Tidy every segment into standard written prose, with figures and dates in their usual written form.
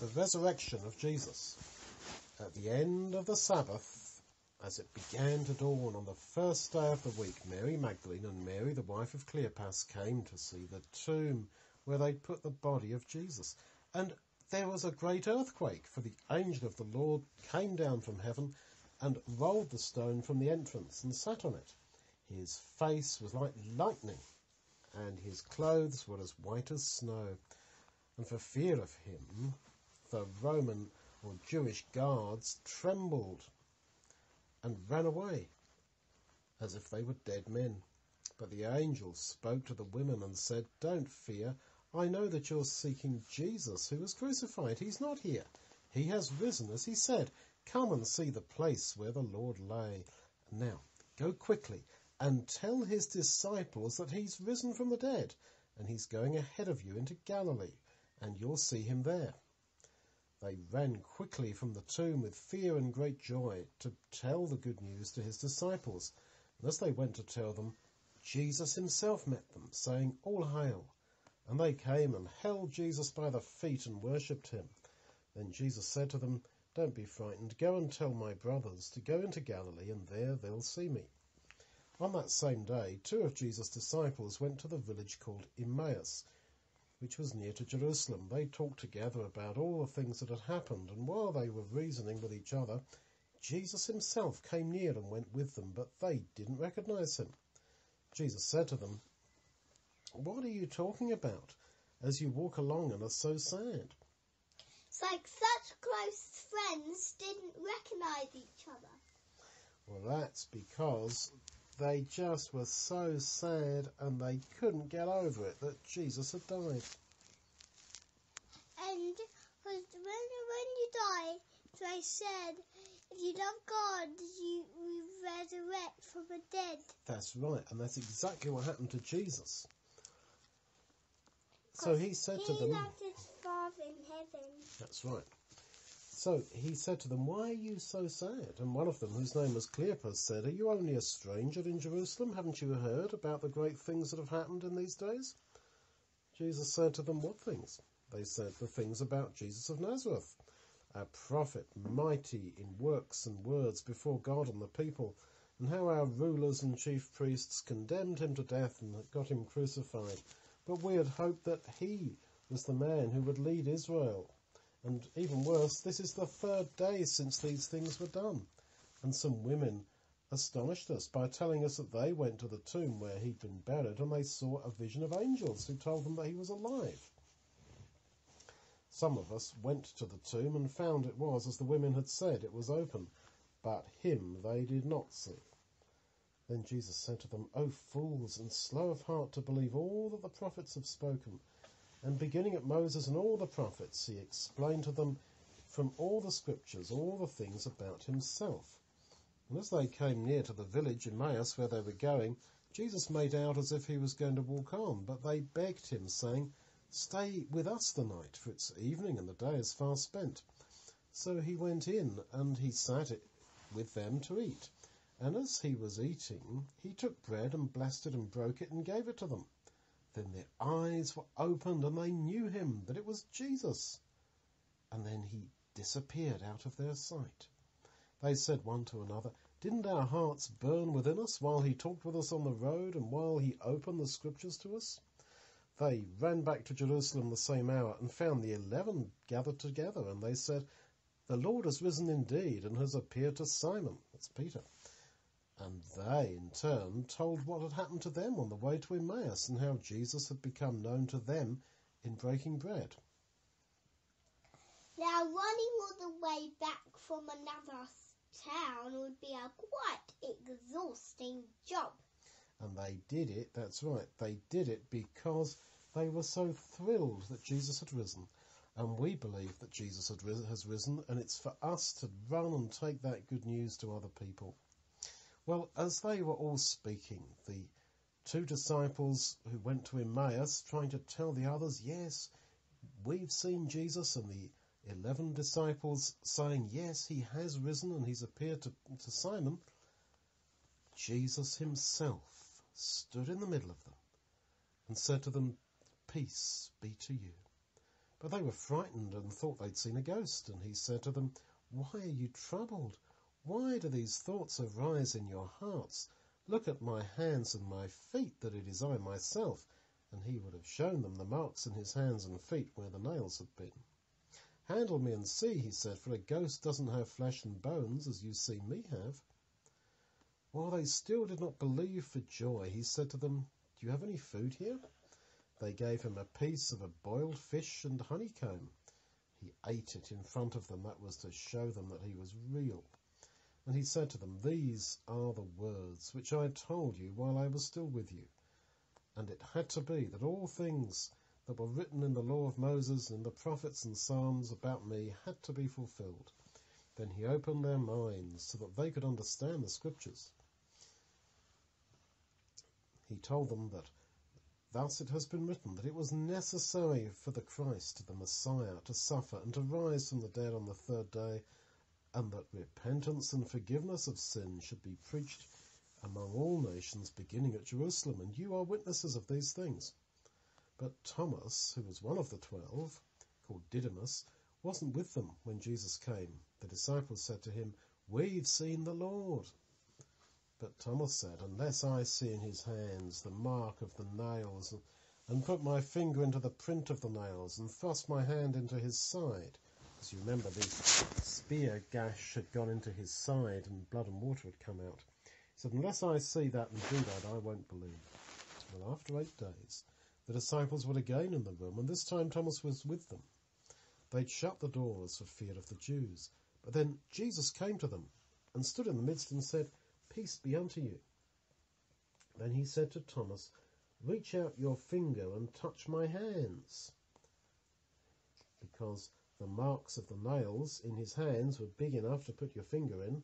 The Resurrection of Jesus. At the end of the Sabbath, as it began to dawn on the first day of the week, Mary Magdalene and Mary, the wife of Cleopas, came to see the tomb where they'd put the body of Jesus. And there was a great earthquake, for the angel of the Lord came down from heaven and rolled the stone from the entrance and sat on it. His face was like lightning, and his clothes were as white as snow. And for fear of him, the Roman or Jewish guards trembled and ran away, as if they were dead men. But the angel spoke to the women and said, "Don't fear. I know that you're seeking Jesus, who was crucified. He's not here. He has risen, as he said. Come and see the place where the Lord lay. Now, go quickly and tell his disciples that he's risen from the dead, and he's going ahead of you into Galilee, and you'll see him there." They ran quickly from the tomb with fear and great joy to tell the good news to his disciples. And as they went to tell them, Jesus himself met them, saying, "All hail." And they came and held Jesus by the feet and worshipped him. Then Jesus said to them, "Don't be frightened. Go and tell my brothers to go into Galilee, and there they'll see me." On that same day, 2 of Jesus' disciples went to the village called Emmaus, which was near to Jerusalem. They talked together about all the things that had happened, and while they were reasoning with each other, Jesus himself came near and went with them, but they didn't recognize him. Jesus said to them, "What are you talking about as you walk along and are so sad?" It's like such close friends didn't recognize each other. Well, that's because they just were so sad and they couldn't get over it that Jesus had died. And because when you die, they said, if you love God, you resurrect from the dead. That's right, and that's exactly what happened to Jesus. So he said to them... He loved his Father in heaven. That's right. So he said to them, "Why are you so sad?" And one of them, whose name was Cleopas, said, "Are you only a stranger in Jerusalem? Haven't you heard about the great things that have happened in these days?" Jesus said to them, "What things?" They said, "The things about Jesus of Nazareth, a prophet, mighty in works and words before God and the people, and how our rulers and chief priests condemned him to death and got him crucified. But we had hoped that he was the man who would lead Israel. And even worse, this is the 3rd day since these things were done." And some women astonished us by telling us that they went to the tomb where he'd been buried and they saw a vision of angels who told them that he was alive. Some of us went to the tomb and found it was as the women had said, it was open, but him they did not see. Then Jesus said to them, "O fools, and slow of heart to believe all that the prophets have spoken." And beginning at Moses and all the prophets, he explained to them from all the scriptures all the things about himself. And as they came near to the village Emmaus where they were going, Jesus made out as if he was going to walk on, but they begged him, saying, "Stay with us the night, for it's evening and the day is far spent." So he went in and he sat with them to eat. And as he was eating, he took bread and blessed it and broke it and gave it to them. Then their eyes were opened and they knew him, that it was Jesus. And then he disappeared out of their sight. They said one to another, "Didn't our hearts burn within us while he talked with us on the road and while he opened the scriptures to us?" They ran back to Jerusalem the same hour and found the 11 gathered together, and they said, "The Lord has risen indeed and has appeared to Simon," that's Peter. And they, in turn, told what had happened to them on the way to Emmaus and how Jesus had become known to them in breaking bread. Now, running all the way back from another town would be a quite exhausting job. And they did it, that's right, they did it because they were so thrilled that Jesus had risen. And we believe that Jesus has risen, and it's for us to run and take that good news to other people. Well, as they were all speaking, the 2 disciples who went to Emmaus trying to tell the others, "Yes, we've seen Jesus," and the 11 disciples saying, "Yes, he has risen and he's appeared to Simon," Jesus himself stood in the middle of them and said to them, "Peace be to you." But they were frightened and thought they'd seen a ghost, and he said to them, "Why are you troubled? Why do these thoughts arise in your hearts? Look at my hands and my feet, that it is I myself." And he would have shown them the marks in his hands and feet where the nails had been. "Handle me and see," he said, "for a ghost doesn't have flesh and bones, as you see me have." While they still did not believe for joy, he said to them, "Do you have any food here?" They gave him a piece of a boiled fish and honeycomb. He ate it in front of them. That was to show them that he was real. And he said to them, "These are the words which I told you while I was still with you." And it had to be that all things that were written in the law of Moses and in the prophets and Psalms about me had to be fulfilled. Then he opened their minds so that they could understand the scriptures. He told them that thus it has been written that it was necessary for the Christ, the Messiah, to suffer and to rise from the dead on the third day, and that repentance and forgiveness of sin should be preached among all nations, beginning at Jerusalem, and you are witnesses of these things. But Thomas, who was one of the 12, called Didymus, wasn't with them when Jesus came. The disciples said to him, "We've seen the Lord." But Thomas said, "Unless I see in his hands the mark of the nails, and put my finger into the print of the nails, and thrust my hand into his side," as you remember, the spear gash had gone into his side and blood and water had come out. He said, "Unless I see that and do that, I won't believe." Well, after 8 days, the disciples were again in the room, and this time Thomas was with them. They'd shut the doors for fear of the Jews. But then Jesus came to them and stood in the midst and said, "Peace be unto you." Then he said to Thomas, "Reach out your finger and touch my hands," because the marks of the nails in his hands were big enough to put your finger in.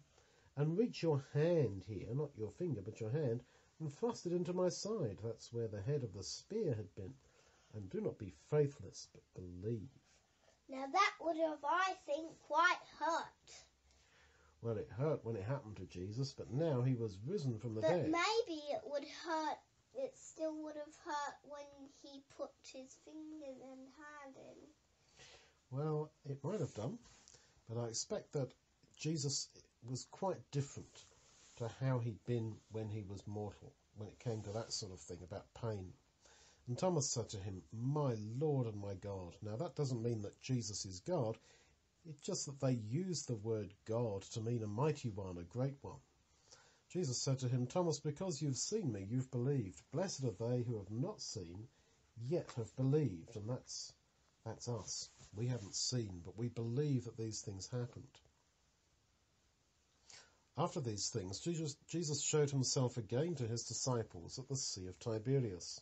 "And reach your hand here," not your finger, but your hand, "and thrust it into my side." That's where the head of the spear had been. "And do not be faithless, but believe." Now that would have, I think, quite hurt. Well, it hurt when it happened to Jesus, but now he was risen from the But dead. maybe it still would have hurt when he put his finger and hand in. Well, it might have done, but I expect that Jesus was quite different to how he'd been when he was mortal, when it came to that sort of thing about pain. And Thomas said to him, "My Lord and my God." Now that doesn't mean that Jesus is God. It's just that they use the word God to mean a mighty one, a great one. Jesus said to him, "Thomas, because you've seen me, you've believed. Blessed are they who have not seen, yet have believed." And that's us. We haven't seen, but we believe that these things happened. After these things, Jesus showed himself again to his disciples at the Sea of Tiberias.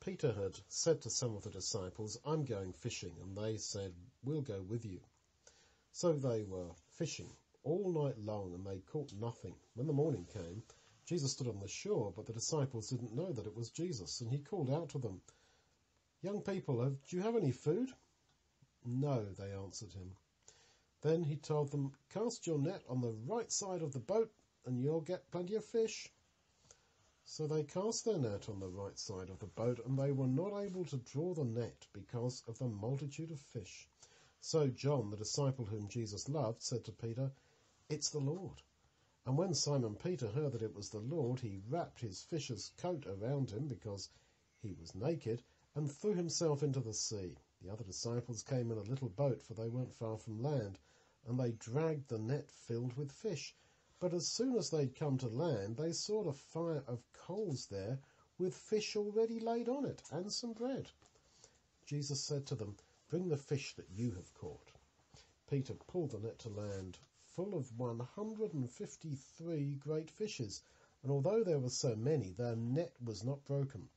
Peter had said to some of the disciples, "I'm going fishing," and they said, "We'll go with you." So they were fishing all night long, and they caught nothing. When the morning came, Jesus stood on the shore, but the disciples didn't know that it was Jesus, and he called out to them, "Young people, do you have any food?" "No," they answered him. Then he told them, "Cast your net on the right side of the boat, and you'll get plenty of fish." So they cast their net on the right side of the boat, and they were not able to draw the net because of the multitude of fish. So John, the disciple whom Jesus loved, said to Peter, "It's the Lord." And when Simon Peter heard that it was the Lord, he wrapped his fisher's coat around him because he was naked, and threw himself into the sea. The other disciples came in a little boat, for they weren't far from land, and they dragged the net filled with fish. But as soon as they'd come to land, they saw a fire of coals there with fish already laid on it and some bread. Jesus said to them, "Bring the fish that you have caught." Peter pulled the net to land, full of 153 great fishes, and although there were so many, their net was not broken.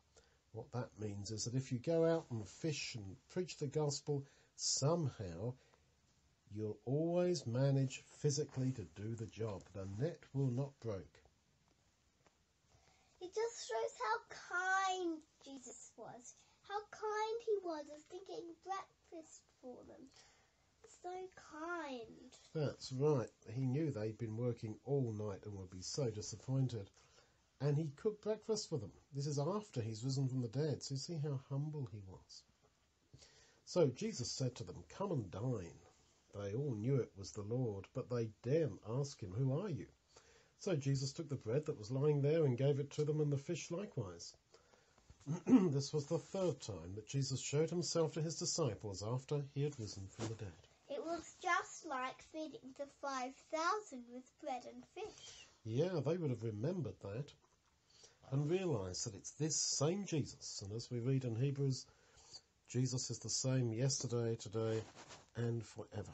What that means is that if you go out and fish and preach the gospel, somehow you'll always manage physically to do the job. The net will not break. It just shows how kind Jesus was. How kind he was as thinking breakfast for them. So kind. That's right. He knew they'd been working all night and would be so disappointed. And he cooked breakfast for them. This is after he's risen from the dead, so you see how humble he was. So Jesus said to them, "Come and dine." They all knew it was the Lord, but they daren't ask him, "Who are you?" So Jesus took the bread that was lying there and gave it to them, and the fish likewise. This was the third time that Jesus showed himself to his disciples after he had risen from the dead. It was just like feeding the 5,000 with bread and fish. Yeah, they would have remembered that and realised that it's this same Jesus. And as we read in Hebrews, Jesus is the same yesterday, today, and forever.